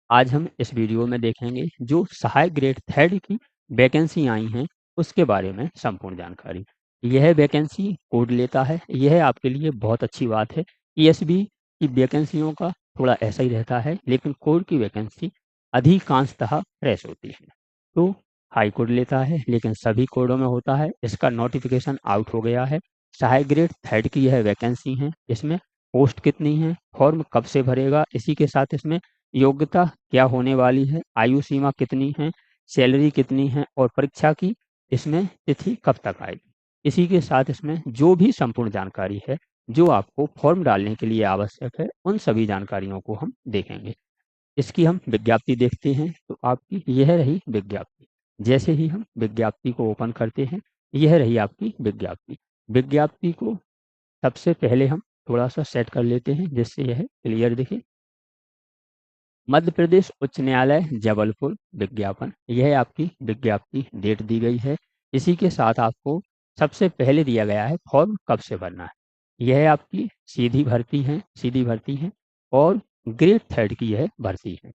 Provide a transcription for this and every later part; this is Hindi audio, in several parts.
आज हम इस वीडियो में देखेंगे जो सहायक ग्रेड थर्ड की वैकेंसी आई हैं उसके बारे में संपूर्ण जानकारी। यह वैकेंसी कोड लेता है, यह आपके लिए बहुत अच्छी बात है। ईएसबी की वैकेंसियों का थोड़ा ऐसा ही रहता है, लेकिन कोड की वैकेंसी अधिकांशतः फ्रेश होती है। तो हाई कोड लेता है, लेकिन सभी कोडों में होता है। इसका नोटिफिकेशन आउट हो गया है। सहायक ग्रेड थर्ड की यह वैकेंसी है। इसमें पोस्ट कितनी है, फॉर्म कब से भरेगा, इसी के साथ इसमें योग्यता क्या होने वाली है, आयु सीमा कितनी है, सैलरी कितनी है और परीक्षा की इसमें तिथि कब तक आएगी। इसी के साथ इसमें जो भी संपूर्ण जानकारी है जो आपको फॉर्म डालने के लिए आवश्यक है, उन सभी जानकारियों को हम देखेंगे। इसकी हम विज्ञप्ति देखते हैं तो आपकी यह रही विज्ञप्ति। जैसे ही हम विज्ञप्ति को ओपन करते हैं, यह रही आपकी विज्ञप्ति। विज्ञप्ति को सबसे पहले हम थोड़ा सा सेट कर लेते हैं जिससे यह क्लियर दिखे। मध्य प्रदेश उच्च न्यायालय जबलपुर विज्ञापन, यह आपकी विज्ञप्ति डेट दी गई है। इसी के साथ आपको सबसे पहले दिया गया है फॉर्म कब से भरना है। यह आपकी सीधी भर्ती है और ग्रेड थर्ड की यह भर्ती है।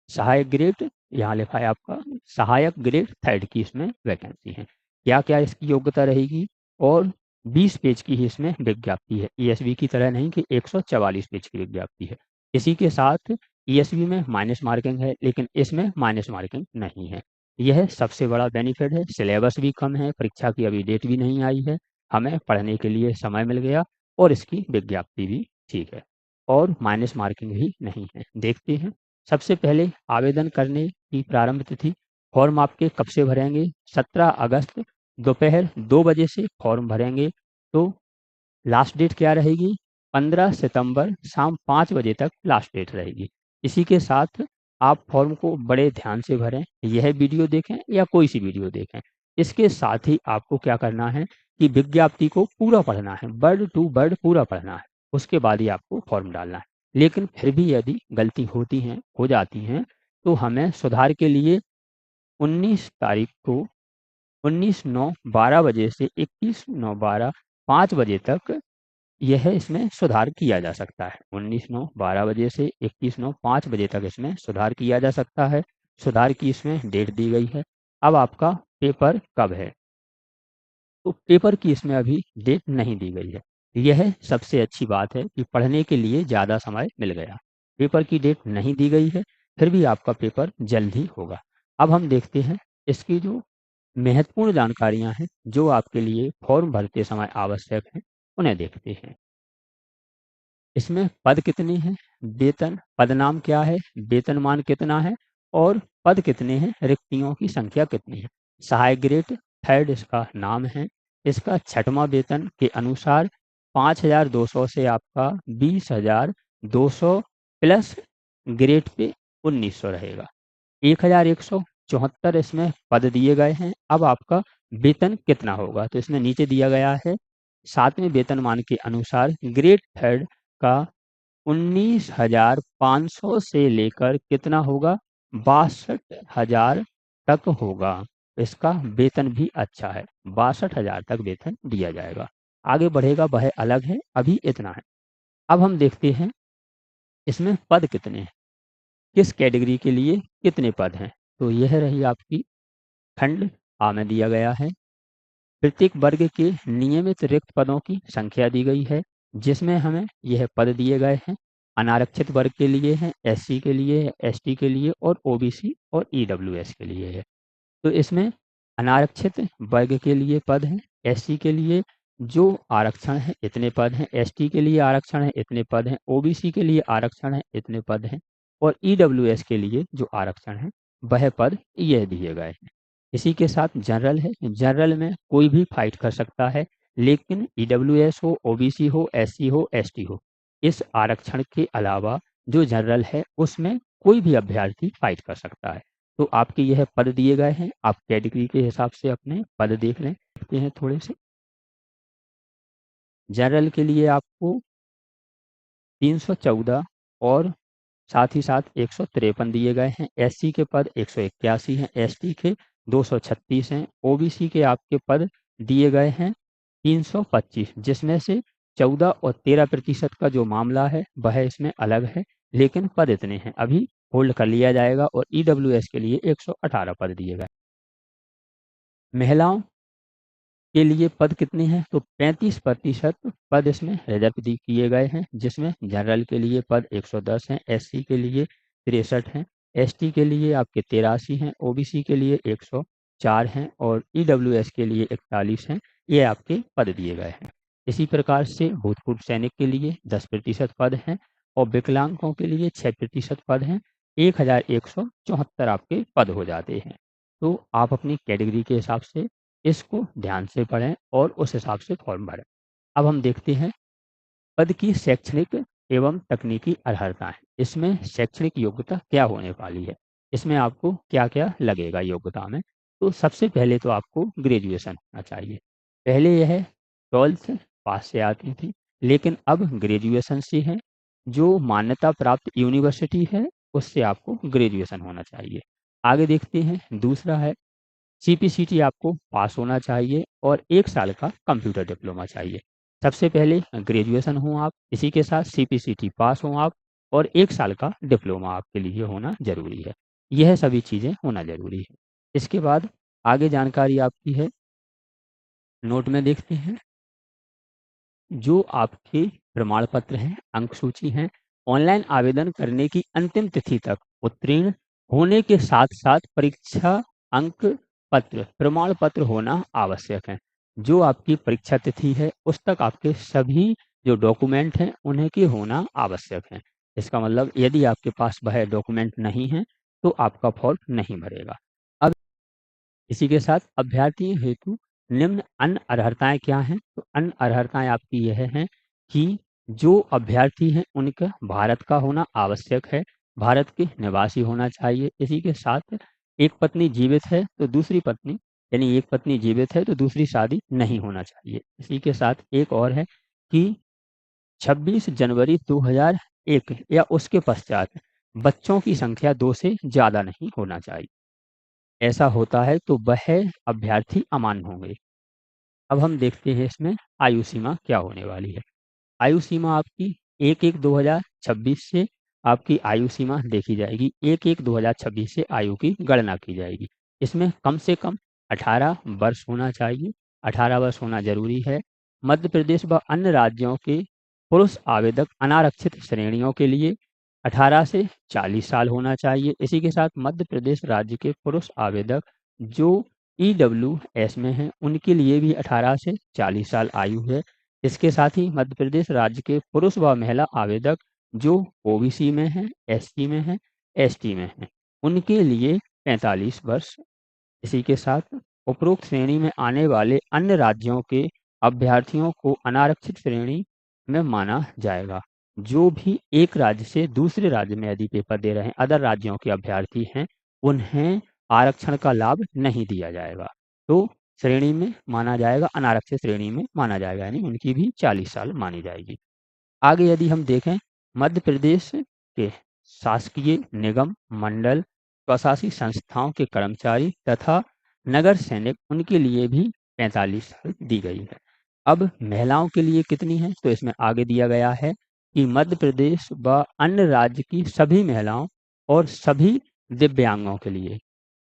सहायक ग्रेड यहाँ लिखा है आपका सहायक ग्रेड थर्ड की इसमें वैकेंसी है। क्या क्या इसकी योग्यता रहेगी और 20 पेज की ही इसमें विज्ञप्ति है। ईएसबी की तरह नहीं कि 144 पेज की विज्ञप्ति है। इसी के साथ ईएसबी में माइनस मार्किंग है, लेकिन इसमें माइनस मार्किंग नहीं है। यह सबसे बड़ा बेनिफिट है। सिलेबस भी कम है, परीक्षा की अभी डेट भी नहीं आई है, हमें पढ़ने के लिए समय मिल गया और इसकी विज्ञप्ति भी ठीक है और माइनस मार्किंग भी नहीं है। देखते हैं। सबसे पहले आवेदन करने की प्रारंभ तिथि, फॉर्म आपके कब से भरेंगे, 17 अगस्त दोपहर 2 बजे से फॉर्म भरेंगे। तो लास्ट डेट क्या रहेगी, 15 सितंबर शाम 5 बजे तक लास्ट डेट रहेगी। इसी के साथ आप फॉर्म को बड़े ध्यान से भरें, यह वीडियो देखें या कोई सी वीडियो देखें। इसके साथ ही आपको क्या करना है कि विज्ञप्ति को पूरा पढ़ना है, वर्ड टू वर्ड पूरा पढ़ना है। उसके बाद ही आपको फॉर्म डालना है। लेकिन फिर भी यदि गलती हो जाती हैं तो हमें सुधार के लिए 19 तारीख को 19/9 12 बजे से 21/9 12 5 बजे तक यह इसमें सुधार किया जा सकता है। 19/9 12 बजे से 21/9 5 बजे तक इसमें सुधार किया जा सकता है। सुधार की इसमें डेट दी गई है। अब आपका पेपर कब है, तो पेपर की इसमें अभी डेट नहीं दी गई है। यह सबसे अच्छी बात है कि पढ़ने के लिए ज़्यादा समय मिल गया। पेपर की डेट नहीं दी गई है, फिर भी आपका पेपर जल्द ही होगा। अब हम देखते हैं इसकी जो महत्वपूर्ण जानकारियां हैं जो आपके लिए फॉर्म भरते समय आवश्यक हैं, उन्हें देखते हैं। इसमें पद कितने हैं, वेतन पदनाम क्या है, वेतनमान कितना है और पद कितने हैं, रिक्तियों की संख्या कितनी है। सहायक ग्रेड थर्ड इसका नाम है। इसका छठवां वेतन के अनुसार 5200 से आपका 20,200 प्लस ग्रेड पे 1900 रहेगा। 1174 इसमें पद दिए गए हैं। अब आपका वेतन कितना होगा, तो इसमें नीचे दिया गया है 7वें वेतनमान के अनुसार ग्रेड थर्ड का 19,500 से लेकर कितना होगा, 62,000 तक होगा। इसका वेतन भी अच्छा है, 62,000 तक वेतन दिया जाएगा। आगे बढ़ेगा वह अलग है, अभी इतना है। अब हम देखते हैं इसमें पद कितने हैं, किस कैटेगरी के लिए कितने पद हैं। तो यह रही आपकी खंड आ में दिया गया है। प्रत्येक वर्ग के नियमित रिक्त पदों की संख्या दी गई है, जिसमें हमें यह पद दिए गए हैं। अनारक्षित वर्ग के लिए है, एससी के लिए है, एसटी के लिए और ओबीसी और ईडब्ल्यूएस के लिए है। तो इसमें अनारक्षित वर्ग के लिए पद हैं, एससी के लिए जो आरक्षण है इतने पद हैं, एसटी के लिए आरक्षण है इतने पद हैं, ओबीसी के लिए आरक्षण है इतने पद हैं और ईडब्ल्यूएस के लिए जो आरक्षण है वह पद यह दिए गए हैं। इसी के साथ जनरल है, जनरल में कोई भी फाइट कर सकता है, लेकिन ईडब्ल्यूएस हो, ओबीसी हो, एससी हो, एसटी हो, इस आरक्षण के अलावा जो जनरल है उसमें कोई भी अभ्यर्थी फाइट कर सकता है। तो आपके यह पद दिए गए हैं, आप कैटेगरी के हिसाब से अपने पद देख लें। देखते हैं थोड़े से। जनरल के लिए आपको 314 और साथ ही साथ 153 दिए गए हैं। एससी के पद 181 हैं, एसटी के 236 हैं, ओबीसी के आपके पद दिए गए हैं 325, जिसमें से 14 और 13% का जो मामला है वह इसमें अलग है, लेकिन पद इतने हैं। अभी होल्ड कर लिया जाएगा और ईडब्ल्यूएस के लिए 118 पद दिए गए। महिलाओं के लिए पद कितने हैं? तो 35% पद इसमें रिजर्व किए गए हैं, जिसमें जनरल के लिए पद 110 हैं, एससी के लिए 63 हैं, एसटी के लिए आपके 83 हैं, ओबीसी के लिए 104 हैं और ईडब्ल्यूएस के लिए 41 हैं। ये आपके पद दिए गए हैं। इसी प्रकार से भूतपूर्व सैनिक के लिए 10% पद हैं और विकलांगों के लिए 6% पद हैं। 1174 आपके पद हो जाते हैं। तो आप अपनी कैटेगरी के हिसाब से इसको ध्यान से पढ़ें और उस हिसाब से फॉर्म भरें। अब हम देखते हैं पद की शैक्षणिक एवं तकनीकी अर्हताएं। इसमें शैक्षणिक योग्यता क्या होने वाली है? इसमें आपको क्या-क्या लगेगा योग्यता में? तो सबसे पहले तो आपको ग्रेजुएशन होना चाहिए। पहले यह 12th पास से आती थी, लेकिन अब ग्रेजुएशन से है। जो मान्यता प्राप्त यूनिवर्सिटी है, उससे आपको ग्रेजुएशन होना चाहिए। आगे देखते हैं, दूसरा है सीपीसीटी आपको पास होना चाहिए और 1 साल का कंप्यूटर डिप्लोमा चाहिए। सबसे पहले ग्रेजुएशन हो आप, इसी के साथ सीपीसीटी पास हो आप और 1 साल का डिप्लोमा आपके लिए होना ज़रूरी है। यह सभी चीज़ें होना ज़रूरी है। इसके बाद आगे जानकारी आपकी है, नोट में देखते हैं। जो आपके प्रमाण पत्र हैं, अंक सूची हैं, ऑनलाइन आवेदन करने की अंतिम तिथि तक उत्तीर्ण होने के साथ-साथ परीक्षा अंक पत्र, प्रमाण पत्र होना आवश्यक है। जो आपकी परीक्षा तिथि है, उस तक आपके सभी जो डॉक्यूमेंट हैं, उन्हें के होना आवश्यक है। इसका मतलब यदि आपके पास वह डॉक्यूमेंट नहीं है, तो आपका फॉर्म नहीं भरेगा। अब इसी के साथ अभ्यर्थी हेतु निम्न अन्य अर्हताएँ क्या हैं? तो अन्य अर्हताएँ आपकी यह हैं कि जो अभ्यर्थी हैं उनका भारत का होना आवश्यक है, भारत के निवासी होना चाहिए। इसी के साथ एक पत्नी जीवित है तो दूसरी पत्नी यानी एक पत्नी जीवित है तो दूसरी शादी नहीं होना चाहिए। इसी के साथ एक और है कि 26 जनवरी 2001 या उसके पश्चात बच्चों की संख्या 2 से ज़्यादा नहीं होना चाहिए। ऐसा होता है तो वह अभ्यर्थी अमान्य होंगे। अब हम देखते हैं इसमें आयु सीमा क्या होने वाली है। आयु सीमा आपकी 1/1/2026 से आपकी आयु सीमा देखी जाएगी। 1/1/2026 से आयु की गणना की जाएगी। इसमें कम से कम 18 वर्ष होना चाहिए, 18 वर्ष होना ज़रूरी है। मध्य प्रदेश व अन्य राज्यों के पुरुष आवेदक अनारक्षित श्रेणियों के लिए 18 से 40 साल होना चाहिए। इसी के साथ मध्य प्रदेश राज्य के पुरुष आवेदक जो ईडब्ल्यूएस में हैं, उनके लिए भी 18 से 40 साल आयु है। इसके साथ ही मध्य प्रदेश राज्य के पुरुष व महिला आवेदक जो ओबीसी में हैं, एससी में हैं, एसटी में हैं, उनके लिए 45 वर्ष। इसी के साथ उपरोक्त श्रेणी में आने वाले अन्य राज्यों के अभ्यर्थियों को अनारक्षित श्रेणी में माना जाएगा। जो भी एक राज्य से दूसरे राज्य में यदि पेपर दे रहे हैं, अदर राज्यों के अभ्यर्थी हैं, उन्हें आरक्षण का लाभ नहीं दिया जाएगा। तो श्रेणी में माना जाएगा, अनारक्षित श्रेणी में माना जाएगा, यानी उनकी भी 40 साल मानी जाएगी। आगे यदि हम देखें, मध्य प्रदेश के शासकीय निगम, मंडल, स्वशासी संस्थाओं के कर्मचारी तथा नगर सैनिक, उनके लिए भी 45 साल दी गई है। अब महिलाओं के लिए कितनी है? तो इसमें आगे दिया गया है कि मध्य प्रदेश व अन्य राज्य की सभी महिलाओं और सभी दिव्यांगों के लिए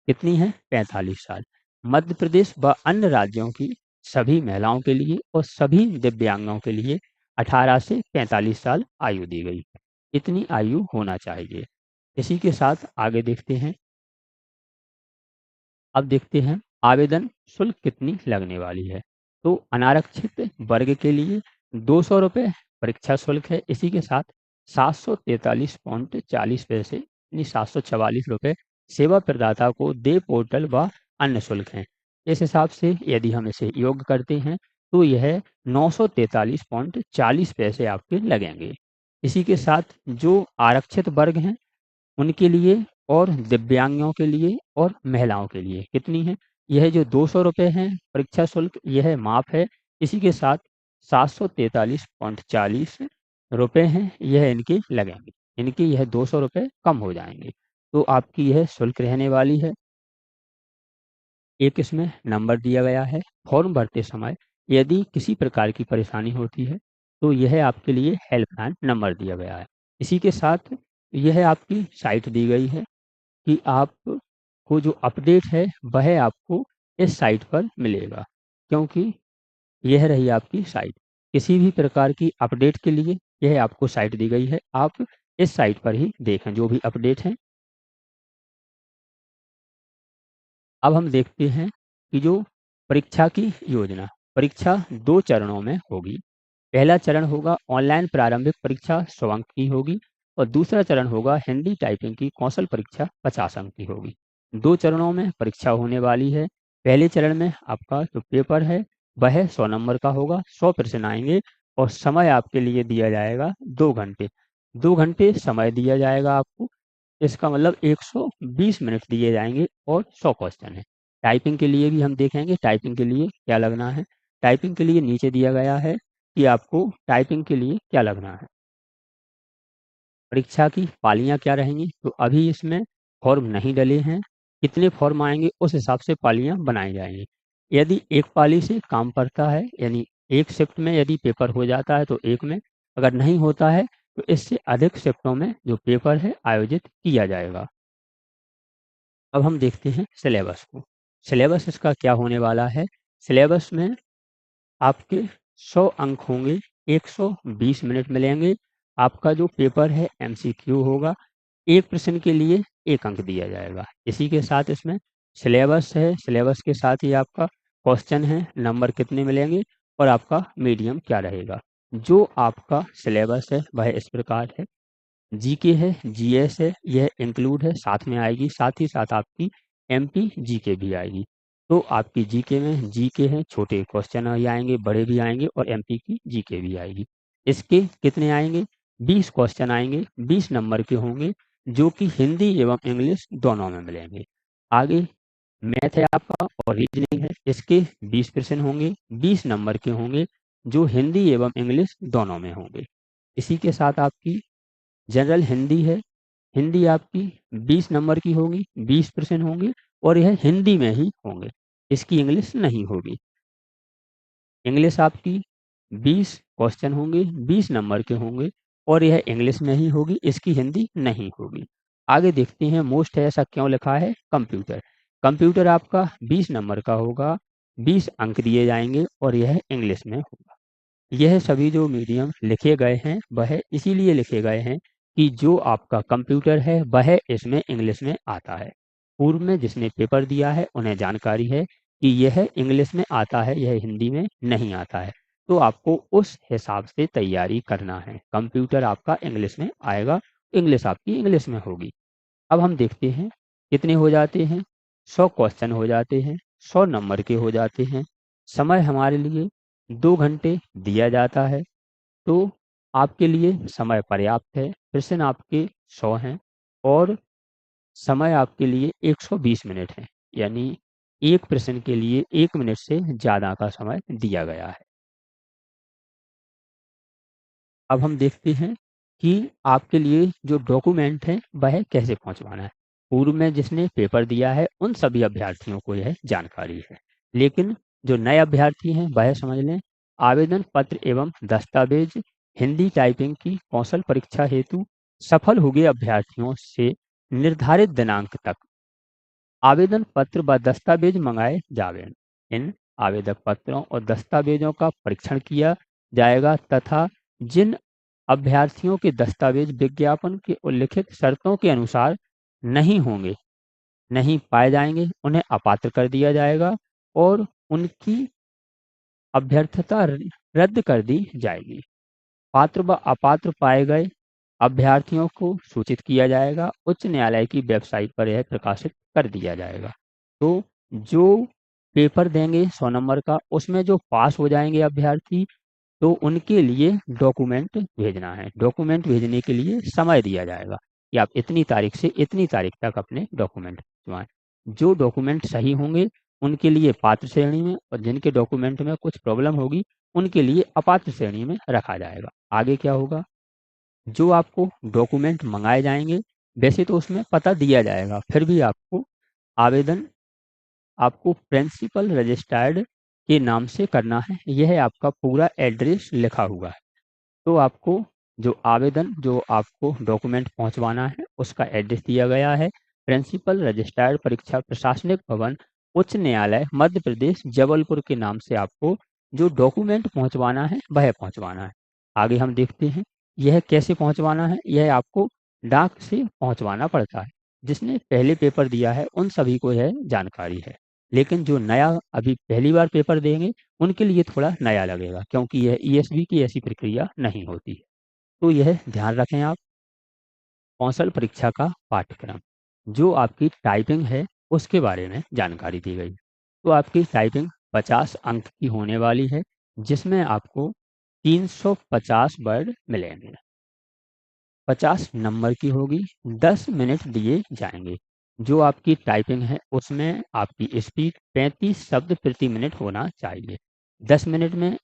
कितनी है? 45 साल। मध्य प्रदेश व अन्य राज्यों की सभी महिलाओं के लिए और सभी दिव्यांगों के लिए 18 से 45 साल आयु दी गई है। इतनी आयु होना चाहिए। इसी के साथ आगे देखते हैं। अब देखते हैं आवेदन शुल्क कितनी लगने वाली है। तो अनारक्षित वर्ग के लिए 200 रुपये परीक्षा शुल्क है। इसी के साथ 743.40 पैसे यानी 744 रुपये सेवा प्रदाता को दे पोर्टल व अन्य शुल्क हैं। इस हिसाब से यदि हम इसे योग करते हैं तो यह 943.40 पैसे आपके लगेंगे। इसी के साथ जो आरक्षित वर्ग हैं उनके लिए और दिव्यांगों के लिए और महिलाओं के लिए कितनी है? यह जो 200 रुपये हैं परीक्षा शुल्क, यह माफ़ है। इसी के साथ 743.40 रुपये हैं, यह इनके लगेंगे। इनके यह 200 रुपये कम हो जाएँगे। तो आपकी यह शुल्क रहने वाली है। एक इसमें नंबर दिया गया है। फॉर्म भरते समय यदि किसी प्रकार की परेशानी होती है, तो यह आपके लिए हेल्पलाइन नंबर दिया गया है। इसी के साथ यह आपकी साइट दी गई है कि आपको जो अपडेट है वह आपको इस साइट पर मिलेगा, क्योंकि यह रही आपकी साइट। किसी भी प्रकार की अपडेट के लिए यह आपको साइट दी गई है, आप इस साइट पर ही देखें जो भी अपडेट हैं। अब हम देखते हैं कि जो परीक्षा की योजना, परीक्षा 2 चरणों में होगी। पहला चरण होगा ऑनलाइन प्रारंभिक परीक्षा 100 अंक की होगी और दूसरा चरण होगा हिंदी टाइपिंग की कौशल परीक्षा 50 अंक की होगी। 2 चरणों में परीक्षा होने वाली है। पहले चरण में आपका जो पेपर है वह 100 नंबर का होगा, 100 प्रश्न आएँगे और समय आपके लिए दिया जाएगा 2 घंटे। 2 घंटे समय दिया जाएगा आपको, इसका मतलब 120 मिनट दिए जाएँगे और 100 क्वेश्चन हैं। टाइपिंग के लिए भी हम देखेंगे टाइपिंग के लिए क्या लगना है। टाइपिंग के लिए नीचे दिया गया है कि आपको टाइपिंग के लिए क्या लगना है। परीक्षा की पालियाँ क्या रहेंगी, तो अभी इसमें फॉर्म नहीं डले हैं। कितने फॉर्म आएँगे उस हिसाब से पालियाँ बनाई जाएँगी। यदि एक पाली से काम पड़ता है, यानी एक शिफ्ट में यदि पेपर हो जाता है तो एक में, अगर नहीं होता है तो इससे अधिक शिफ्टों में जो पेपर है आयोजित किया जाएगा। अब हम देखते हैं सिलेबस को। सिलेबस इसका क्या होने वाला है, सिलेबस में आपके 100 अंक होंगे, 120 मिनट मिलेंगे। आपका जो पेपर है एमसीक्यू होगा, एक प्रश्न के लिए 1 अंक दिया जाएगा। इसी के साथ इसमें सिलेबस है, सिलेबस के साथ ही आपका क्वेश्चन है, नंबर कितने मिलेंगे और आपका मीडियम क्या रहेगा। जो आपका सिलेबस है वह इस प्रकार है। जीके है, जीएस है, यह इंक्लूड है, साथ में आएगी, साथ ही साथ आपकी एमपी जीके भी आएगी। तो आपकी जीके में जीके है, छोटे क्वेश्चन भी आएँगे, बड़े भी आएँगे और एमपी की जीके भी आएगी। इसके कितने आएँगे? 20 क्वेश्चन आएँगे, 20 नंबर के होंगे, जो कि हिंदी एवं इंग्लिश दोनों में मिलेंगे। आगे मैथ है आपका और रीजनिंग है, इसके 20 प्रश्न होंगे, 20 नंबर के होंगे, जो हिंदी एवं इंग्लिश दोनों में होंगे। इसी के साथ आपकी जनरल हिंदी है, हिंदी आपकी 20 नंबर की होगी, 20 प्रश्न होंगे और यह हिंदी में ही होंगे, इसकी इंग्लिश नहीं होगी। इंग्लिश आपकी 20 क्वेश्चन होंगे, 20 नंबर के होंगे और यह इंग्लिश में ही होगी, इसकी हिंदी नहीं होगी। आगे देखते हैं मोस्ट है, ऐसा क्यों लिखा है? कंप्यूटर। कंप्यूटर आपका 20 नंबर का होगा, 20 अंक दिए जाएँगे और यह इंग्लिश में होगा। यह सभी जो मीडियम लिखे गए हैं वह इसीलिए लिखे गए हैं कि जो आपका कंप्यूटर है वह इसमें इंग्लिश में आता है। पूर्व में जिसने पेपर दिया है उन्हें जानकारी है कि यह इंग्लिश में आता है, यह हिंदी में नहीं आता है। तो आपको उस हिसाब से तैयारी करना है। कंप्यूटर आपका इंग्लिश में आएगा, इंग्लिश आपकी इंग्लिश में होगी। अब हम देखते हैं कितने हो जाते हैं, 100 क्वेश्चन हो जाते हैं, 100 नंबर के हो जाते हैं। समय हमारे लिए 2 घंटे दिया जाता है, तो आपके लिए समय पर्याप्त है। प्रश्न आपके 100 हैं और समय आपके लिए 120 मिनट है, यानी एक प्रश्न के लिए 1 मिनट से ज़्यादा का समय दिया गया है। अब हम देखते हैं कि आपके लिए जो डॉक्यूमेंट है वह कैसे पहुँचवाना है। पूर्व में जिसने पेपर दिया है उन सभी अभ्यर्थियों को यह जानकारी है। लेकिन जो नए अभ्यर्थी हैं वह समझ लें, आवेदन पत्र एवं दस्तावेज हिंदी टाइपिंग की कौशल परीक्षा हेतु सफल हुए अभ्यर्थियों से निर्धारित दिनांक तक आवेदन पत्र व दस्तावेज मंगाए जावें। इन आवेदक पत्रों और दस्तावेजों का परीक्षण किया जाएगा तथा जिन अभ्यर्थियों के दस्तावेज विज्ञापन के उल्लिखित शर्तों के अनुसार नहीं होंगे, नहीं पाए जाएँगे, उन्हें अपात्र कर दिया जाएगा और उनकी अभ्यर्थता रद्द कर दी जाएगी। पात्र व अपात्र पाए गए अभ्यर्थियों को सूचित किया जाएगा। उच्च न्यायालय की वेबसाइट पर यह प्रकाशित कर दिया जाएगा। तो जो पेपर देंगे 100 नंबर का, उसमें जो पास हो जाएँगे अभ्यर्थी, तो उनके लिए डॉक्यूमेंट भेजना है। डॉक्यूमेंट भेजने के लिए समय दिया जाएगा कि आप इतनी तारीख से इतनी तारीख तक अपने डॉक्यूमेंट भिजवाएँ। जो डॉक्यूमेंट सही होंगे, उनके लिए पात्र श्रेणी में और जिनके डॉक्यूमेंट में कुछ प्रॉब्लम होगी, उनके लिए अपात्र श्रेणी में रखा जाएगा। आगे क्या होगा? जो आपको डॉक्यूमेंट मँगाए जाएँगे, वैसे तो उसमें पता दिया जाएगा, फिर भी आवेदन आपको प्रिंसिपल रजिस्टर्ड के नाम से करना है। यह आपका पूरा एड्रेस लिखा हुआ है। तो आपको जो आवेदन जो आपको डॉक्यूमेंट पहुंचवाना है उसका एड्रेस दिया गया है। प्रिंसिपल रजिस्ट्रार परीक्षा प्रशासनिक भवन उच्च न्यायालय मध्य प्रदेश जबलपुर के नाम से आपको जो डॉक्यूमेंट पहुंचवाना है वह पहुंचवाना है। आगे हम देखते हैं यह कैसे पहुंचवाना है। यह आपको डाक से पहुंचवाना पड़ता है। जिसने पहले पेपर दिया है उन सभी को यह जानकारी है, लेकिन जो नया अभी पहली बार पेपर देंगे उनके लिए थोड़ा नया लगेगा, क्योंकि यह ईएसबी की ऐसी प्रक्रिया नहीं होती है। तो यह ध्यान रखें आप। कौशल परीक्षा का पाठ्यक्रम जो आपकी टाइपिंग है उसके बारे में जानकारी दी गई। तो आपकी टाइपिंग 50 अंक की होने वाली है, जिसमें आपको 350 वर्ड मिलेंगे। 50 नंबर की होगी। 10 मिनट दिए जाएंगे। जो आपकी टाइपिंग है उसमें आपकी स्पीड 35 शब्द प्रति मिनट होना चाहिए। 10 मिनट में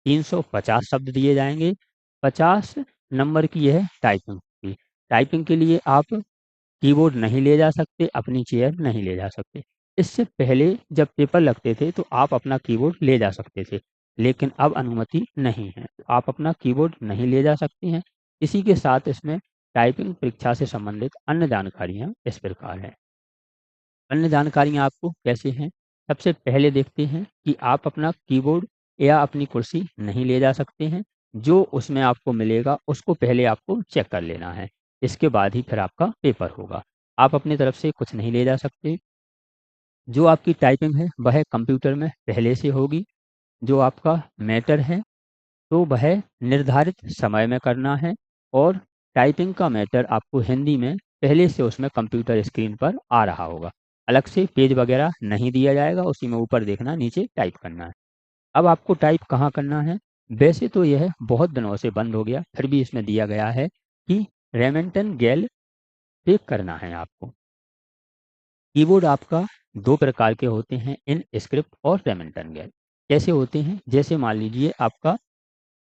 350 शब्द दिए जाएंगे। 50 नंबर की यह टाइपिंग होगी। टाइपिंग के लिए आप कीबोर्ड नहीं ले जा सकते, अपनी चेयर नहीं ले जा सकते। इससे पहले जब पेपर लगते थे तो आप अपना कीबोर्ड ले जा सकते थे, लेकिन अब अनुमति नहीं है। आप अपना कीबोर्ड नहीं ले जा सकते हैं। इसी के साथ इसमें टाइपिंग परीक्षा से संबंधित अन्य जानकारियाँ इस प्रकार हैं। अन्य जानकारियाँ आपको कैसे हैं? सबसे पहले देखते हैं कि आप अपना कीबोर्ड या अपनी कुर्सी नहीं ले जा सकते हैं। जो उसमें आपको मिलेगा उसको पहले आपको चेक कर लेना है। इसके बाद ही फिर आपका पेपर होगा। आप अपनी तरफ से कुछ नहीं ले जा सकते। जो आपकी टाइपिंग है वह कंप्यूटर में पहले से होगी। जो आपका मैटर है तो वह निर्धारित समय में करना है, और टाइपिंग का मैटर आपको हिंदी में पहले से उसमें कंप्यूटर स्क्रीन पर आ रहा होगा। अलग से पेज वगैरह नहीं दिया जाएगा, उसी में ऊपर देखना, नीचे टाइप करना है। अब आपको टाइप कहाँ करना है? वैसे तो यह बहुत दिनों से बंद हो गया, फिर भी इसमें दिया गया है कि रेमेंटन गैल पे करना है आपको। कीबोर्ड आपका दो प्रकार के होते हैं, इन स्क्रिप्ट और रेमेंटन गैल। कैसे होते हैं? जैसे मान लीजिए आपका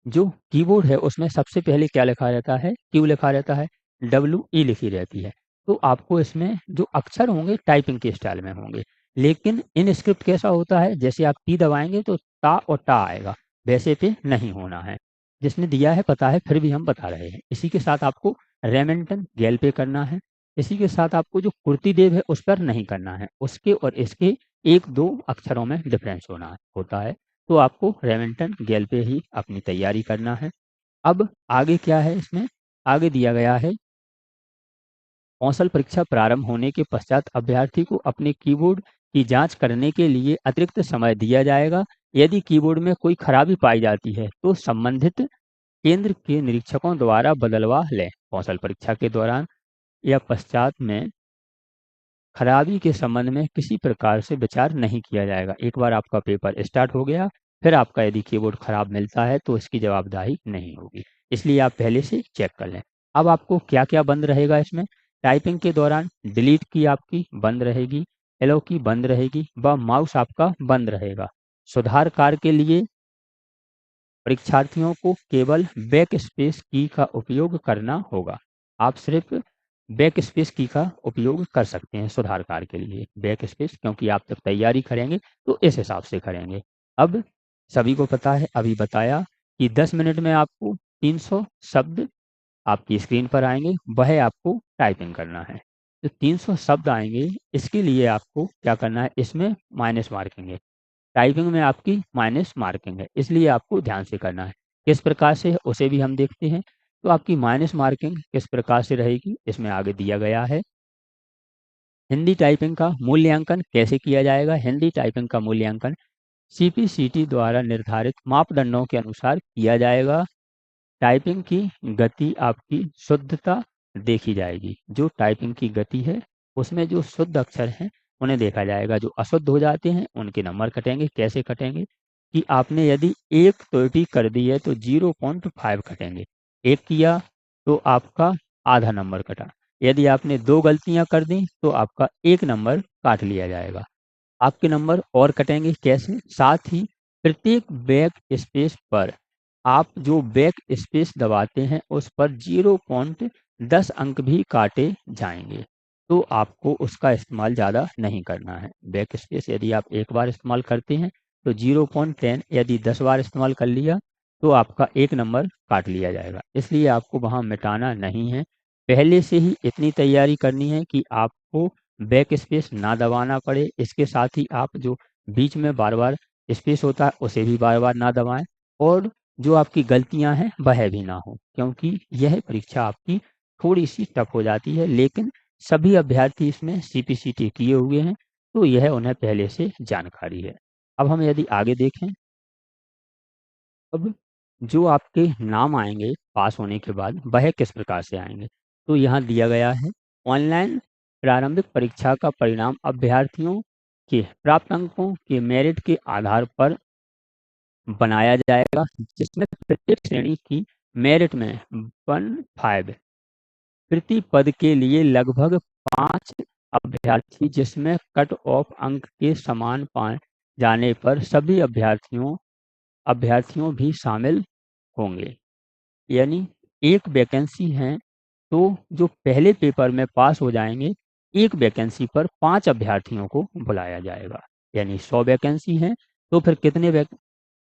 जो कीबोर्ड है उसमें सबसे पहले क्या लिखा रहता है? क्यू लिखा रहता है, डब्ल्यू ई लिखी रहती है। तो आपको इसमें जो अक्षर होंगे टाइपिंग के स्टाइल में होंगे। लेकिन इन स्क्रिप्ट कैसा होता है, जैसे आप टी दबाएंगे तो ता और टा आएगा, वैसे पे नहीं होना है। जिसने दिया है पता है, फिर भी हम बता रहे हैं। इसी के साथ आपको रेमेंटन गैल पे करना है। इसी के साथ आपको जो कुर्ती देव है उस पर नहीं करना है। उसके और इसके एक दो अक्षरों में डिफरेंस होता है। तो आपको रेमेंटन गैल पे ही अपनी तैयारी करना है। अब आगे क्या है इसमें? आगे दिया गया है कौशल परीक्षा प्रारंभ होने के पश्चात अभ्यर्थी को अपने कीबोर्ड की जांच करने के लिए अतिरिक्त समय दिया जाएगा। यदि कीबोर्ड में कोई खराबी पाई जाती है तो संबंधित केंद्र के निरीक्षकों द्वारा बदलवा लें। कौशल परीक्षा के दौरान या पश्चात में खराबी के संबंध में किसी प्रकार से विचार नहीं किया जाएगा। एक बार आपका पेपर स्टार्ट हो गया, फिर आपका यदि कीबोर्ड खराब मिलता है तो इसकी जवाबदेही नहीं होगी। इसलिए आप पहले से चेक कर लें। अब आपको क्या-क्या बंद रहेगा इसमें? टाइपिंग के दौरान डिलीट की आपकी बंद रहेगी, एलो की बंद रहेगी व माउस आपका बंद रहेगा। सुधार कार्य के लिए परीक्षार्थियों को केवल बैक स्पेस की का उपयोग करना होगा। आप सिर्फ बैक स्पेस की का उपयोग कर सकते हैं सुधार कार्य के लिए। बैक स्पेस, क्योंकि आप जब तैयारी करेंगे तो इस हिसाब से करेंगे। अब सभी को पता है, अभी बताया कि 10 मिनट में आपको 300 शब्द आपकी स्क्रीन पर आएंगे, वह आपको टाइपिंग करना है। तो 300 शब्द आएंगे, इसके लिए आपको क्या करना है? इसमें माइनस मार्किंग है। टाइपिंग में आपकी माइनस मार्किंग है, इसलिए आपको ध्यान से करना है। किस प्रकार से है उसे भी हम देखते हैं। तो आपकी माइनस मार्किंग किस प्रकार से रहेगी, इसमें आगे दिया गया है। हिंदी टाइपिंग का मूल्यांकन कैसे किया जाएगा? हिंदी टाइपिंग का मूल्यांकन सीपीसीटी द्वारा निर्धारित मापदंडों के अनुसार किया जाएगा। टाइपिंग की गति आपकी शुद्धता देखी जाएगी। जो टाइपिंग की गति है उसमें जो शुद्ध अक्षर हैं उन्हें देखा जाएगा। जो अशुद्ध हो जाते हैं उनके नंबर कटेंगे। कैसे कटेंगे? कि आपने यदि एक त्रुटि कर दी है तो 0.5 कटेंगे। एक किया तो आपका आधा नंबर कटा। यदि आपने दो गलतियां कर दी तो आपका एक नंबर काट लिया जाएगा। आपके नंबर और कटेंगे कैसे? साथ ही प्रत्येक बैक स्पेस पर आप जो बैक स्पेस दबाते हैं उस पर 0.10 अंक भी काटे जाएंगे। तो आपको उसका इस्तेमाल ज़्यादा नहीं करना है। बैक स्पेस यदि आप एक बार इस्तेमाल करते हैं तो 0.10, यदि 10 बार इस्तेमाल कर लिया तो आपका 1 नंबर काट लिया जाएगा। इसलिए आपको वहाँ मिटाना नहीं है। पहले से ही इतनी तैयारी करनी है कि आपको बैक स्पेस ना दबाना पड़े। इसके साथ ही आप जो बीच में बार-बार स्पेस होता है, उसे भी बार-बार ना दबाएँ और जो आपकी गलतियाँ हैं, वह भी ना हो। क्योंकि यह परीक्षा आपकी थोड़ी-सी टफ हो जाती है, लेकिन सभी अभ्यर्थी इसमें सीपीसीटी किए हुए हैं, तो यह उन्हें पहले से जानकारी है। अब हम यदि आगे देखें, अब जो आपके नाम आएँगे पास होने के बाद, वह किस प्रकार से आएँगे? तो यहाँ दिया गया है, ऑनलाइन प्रारंभिक परीक्षा का परिणाम अभ्यर्थियों के प्राप्त अंकों के मेरिट के आधार पर बनाया जाएगा, जिसमें प्रत्येक श्रेणी की मेरिट में 15 प्रति पद के लिए लगभग 5 अभ्यर्थी, जिसमें कट ऑफ अंक के समान पाए जाने पर सभी अभ्यर्थियों भी शामिल होंगे। यानी एक वैकेंसी है, तो जो पहले पेपर में पास हो जाएँगे, एक वैकेंसी पर 5 अभ्यर्थियों को बुलाया जाएगा। यानी 100 वैकेंसी हैं, तो फिर कितने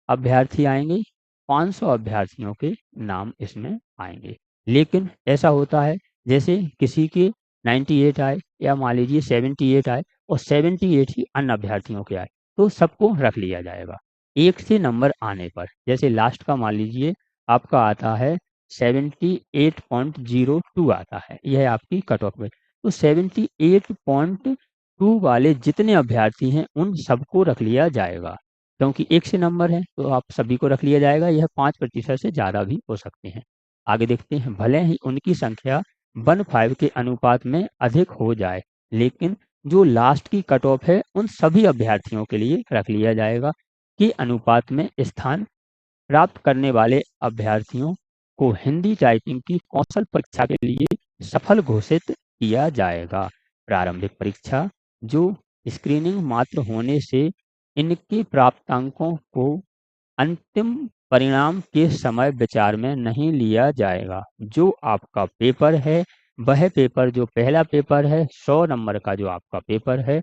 अभ्यर्थी आएँगे? 500 अभ्यर्थियों के नाम इसमें आएँगे। लेकिन ऐसा होता है, जैसे किसी के 98 आए या मान लीजिए 78 आए और 78 ही अन्य अभ्यर्थियों के आए, तो सबको रख लिया जाएगा। 1 से नंबर आने पर, जैसे लास्ट का मान लीजिए आपका आता है 78.02 आता है, यह आपकी कट ऑफ है। तो 78.2 वाले जितने अभ्यर्थी हैं, उन सबको रख लिया जाएगा। क्योंकि 1 से नंबर है, तो आप सभी को रख लिया जाएगा। यह 5% से ज़्यादा भी हो सकते हैं। आगे देखते हैं, भले ही उनकी संख्या 15 के अनुपात में अधिक हो जाए, लेकिन जो लास्ट की कट ऑफ है, उन सभी अभ्यर्थियों के लिए रख लिया जाएगा कि अनुपात में स्थान प्राप्त करने वाले अभ्यर्थियों को हिंदी टाइपिंग की कौशल परीक्षा के लिए सफल घोषित किया जाएगा। प्रारंभिक परीक्षा जो स्क्रीनिंग मात्र होने से इनके प्राप्तांकों को अंतिम परिणाम के समय विचार में नहीं लिया जाएगा। जो आपका पेपर है, वह पेपर जो पहला पेपर है, 100 नंबर का जो आपका पेपर है,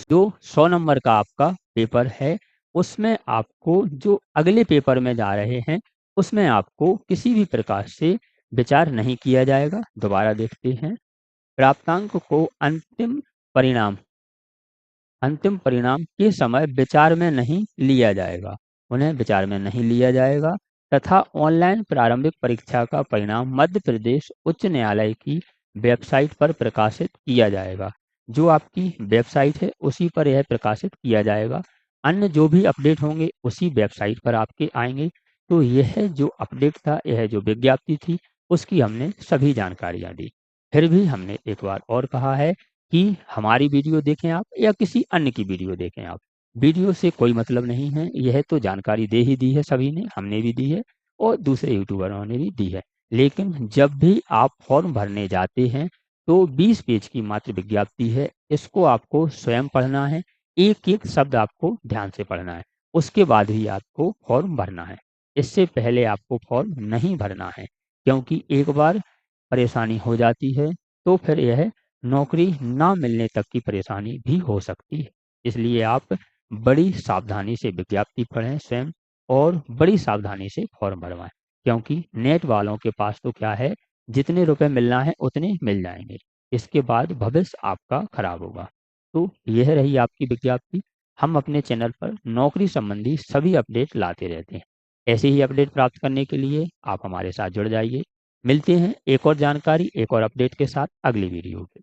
जो 100 नंबर का आपका पेपर है, उसमें आपको जो अगले पेपर में जा रहे हैं, उसमें आपको किसी भी प्रकार से विचार नहीं किया जाएगा। दोबारा देखते हैं, प्राप्तांक को अंतिम परिणाम के समय विचार में नहीं लिया जाएगा। उन्हें विचार में नहीं लिया जाएगा तथा ऑनलाइन प्रारंभिक परीक्षा का परिणाम मध्य प्रदेश उच्च न्यायालय की वेबसाइट पर प्रकाशित किया जाएगा। जो आपकी वेबसाइट है, उसी पर यह प्रकाशित किया जाएगा। अन्य जो भी अपडेट होंगे, उसी वेबसाइट पर आपके आएँगे। तो यह जो अपडेट था, यह जो विज्ञप्ति थी, उसकी हमने सभी जानकारियाँ दी। फिर भी हमने एक बार और कहा है कि हमारी वीडियो देखें आप या किसी अन्य की वीडियो देखें आप, वीडियो से कोई मतलब नहीं है। यह तो जानकारी दे ही दी है सभी ने, हमने भी दी है और दूसरे यूट्यूबरों ने भी दी है। लेकिन जब भी आप फॉर्म भरने जाते हैं, तो 20 पेज की मात्र विज्ञप्ति है, इसको आपको स्वयं पढ़ना है, एक-एक शब्द आपको ध्यान से पढ़ना है। उसके बाद ही आपको फॉर्म भरना है। इससे पहले आपको फॉर्म नहीं भरना है, क्योंकि एक बार परेशानी हो जाती है, तो फिर यह नौकरी ना मिलने तक की परेशानी भी हो सकती है। इसलिए आप बड़ी सावधानी से विज्ञप्ति पढ़ें स्वयं और बड़ी सावधानी से फॉर्म भरवाएँ। क्योंकि नेट वालों के पास तो क्या है, जितने रुपए मिलना है उतने मिल जाएँगे। इसके बाद भविष्य आपका खराब होगा। तो यह रही आपकी विज्ञप्ति। हम अपने चैनल पर नौकरी संबंधी सभी अपडेट लाते रहते हैं। ऐसे ही अपडेट प्राप्त करने के लिए आप हमारे साथ जुड़ जाइए। मिलते हैं एक और जानकारी, एक और अपडेट के साथ अगली वीडियो में।